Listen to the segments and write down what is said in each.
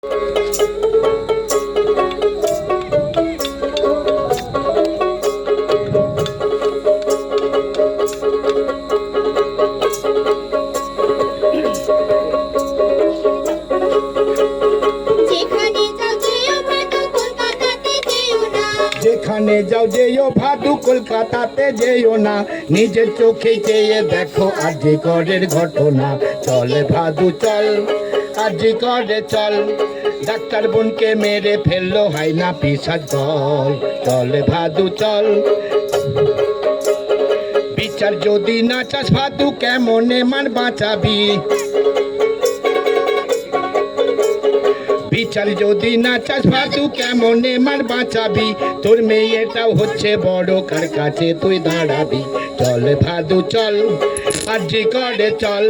যেখানে যাও যেও ভাদু কলকাতাতে যেও না, নিজের চোখে চেয়ে দেখো আজি করের ঘটনা। চল ভাদু চল, আজি করে চল, ডাক্তার বোনকে মেরে ফেললো হাইনা পিসার দল। চল ভাদু চল, বিচার যদি না চাস ভাদু কেমনে মান বাঁচাবি। বিচার যদি না চাস ভাদু কেমনে মার বাঁচাবি। তোর মেয়েটাও হচ্ছে বড়, কার কাছে তুই দাঁড়াবি। চল ভাদু চল, আজি করে চল,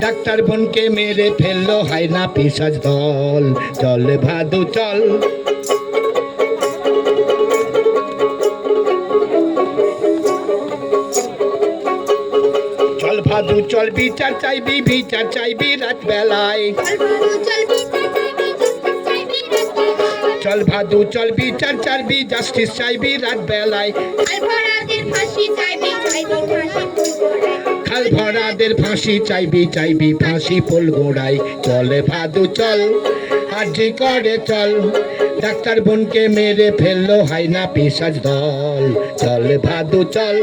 ডাক্তার বোনকে মেরে ফেললো হাইনা পিসাজ দল। চল ভাদু চল, চল ভাদু চল, বিচার চাইবি, বিচার চাইবি রাত বেলায়। চল ভাদু চল, বিচার চাইবি, জাস্টিস চাইবি রাত বেলায়। খাল ভরাদের ফাঁসি চাইবি, চাইবি ফাঁসি পোল গোড়ায়। চল ভাদু চল, আজি করে চল, ডাক্তার বোনকে মেরে ফেললো হাইনা পিসাজ দল। চল ভাদু চল,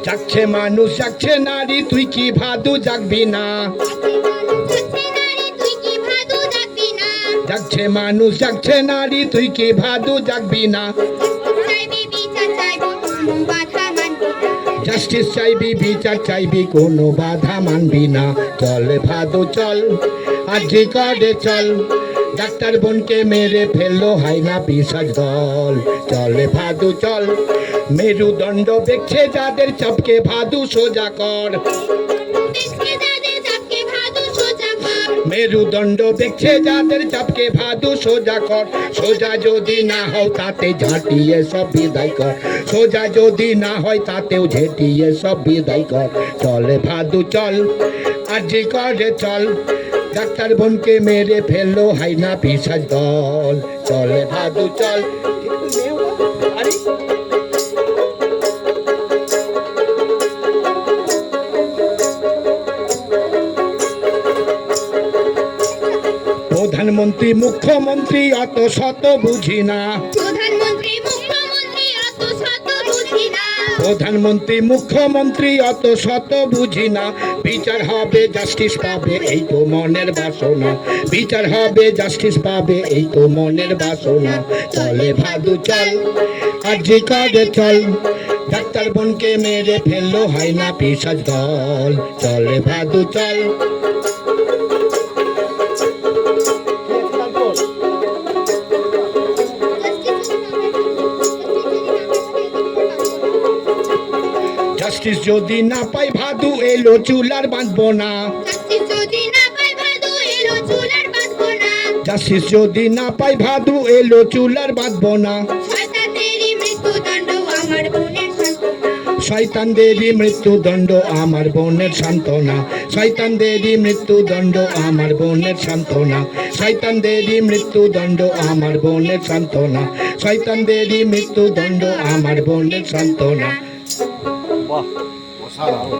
জাগছে মানুষ জাগছে নারী, তুই কি ভাদু জাগবি না। জাগছে মানুষ জাগছে নারী, তুই কি ভাদু জাগবি না। জাস্টিস চাইবি, বিচার চাইবি, কোনো বাধা মানবি না। চল ভাদু চল, আজি করে চল, ডাক্তার বোনকে মেরে ফেললো হাইনা পিসাজ দল। চল ভাদু চল, মেরুদণ্ড দেখছে যাদের চাপকে ভাদু সোজা কর। মেরুদণ্ড দেখছে যাদের চাপকে ভাদু সোজা কর। সোজা যদি না হও তাতে ঝাঁটিয়ে সব বিদায় কর। সোজা যদি না হয় তাতেও ঝেঁটিয়ে সব বিদায় কর। চল ভাদু চল, আজি করে চল, ডাক্তার বোনকে মেরে ফেললো হাইনা পিসাজ দল। চল ভাদু চল। প্রধানমন্ত্রী মুখ্যমন্ত্রী অত শত বুঝি না। প্রধানমন্ত্রী মুখ্যমন্ত্রী অত শত বুঝি না। বিচার হবে জাস্টিস পাবে এই তো মনের বাসনা। বিচার হবে জাস্টিস পাবে এই তো মনের বাসনা। চলে ভাদু চল, আজি করে চল, ডাক্তার বোনকে মেরে ফেললো হাইনা পিসাজ দল। চলে ভাদু চল, জাস্টিস যদি না পাই ভাদু এলো চুলার বাঁধবো না। জাস্টিস যদি না পাই ভাদু এলো চুলার বাঁধবো না। শয়তানদেরই মৃত্যুদণ্ড আমার বোনের সান্ত্বনা। শয়তানদেরই মৃত্যুদণ্ড আমার বোনের সান্ত্বনা। শয়তানদেরই মৃত্যুদণ্ড আমার বোনের সান্ত্বনা। শয়তানদেরই মৃত্যুদণ্ড আমার বোনের সান্ত্বনা। বাহ, অসাধারণ।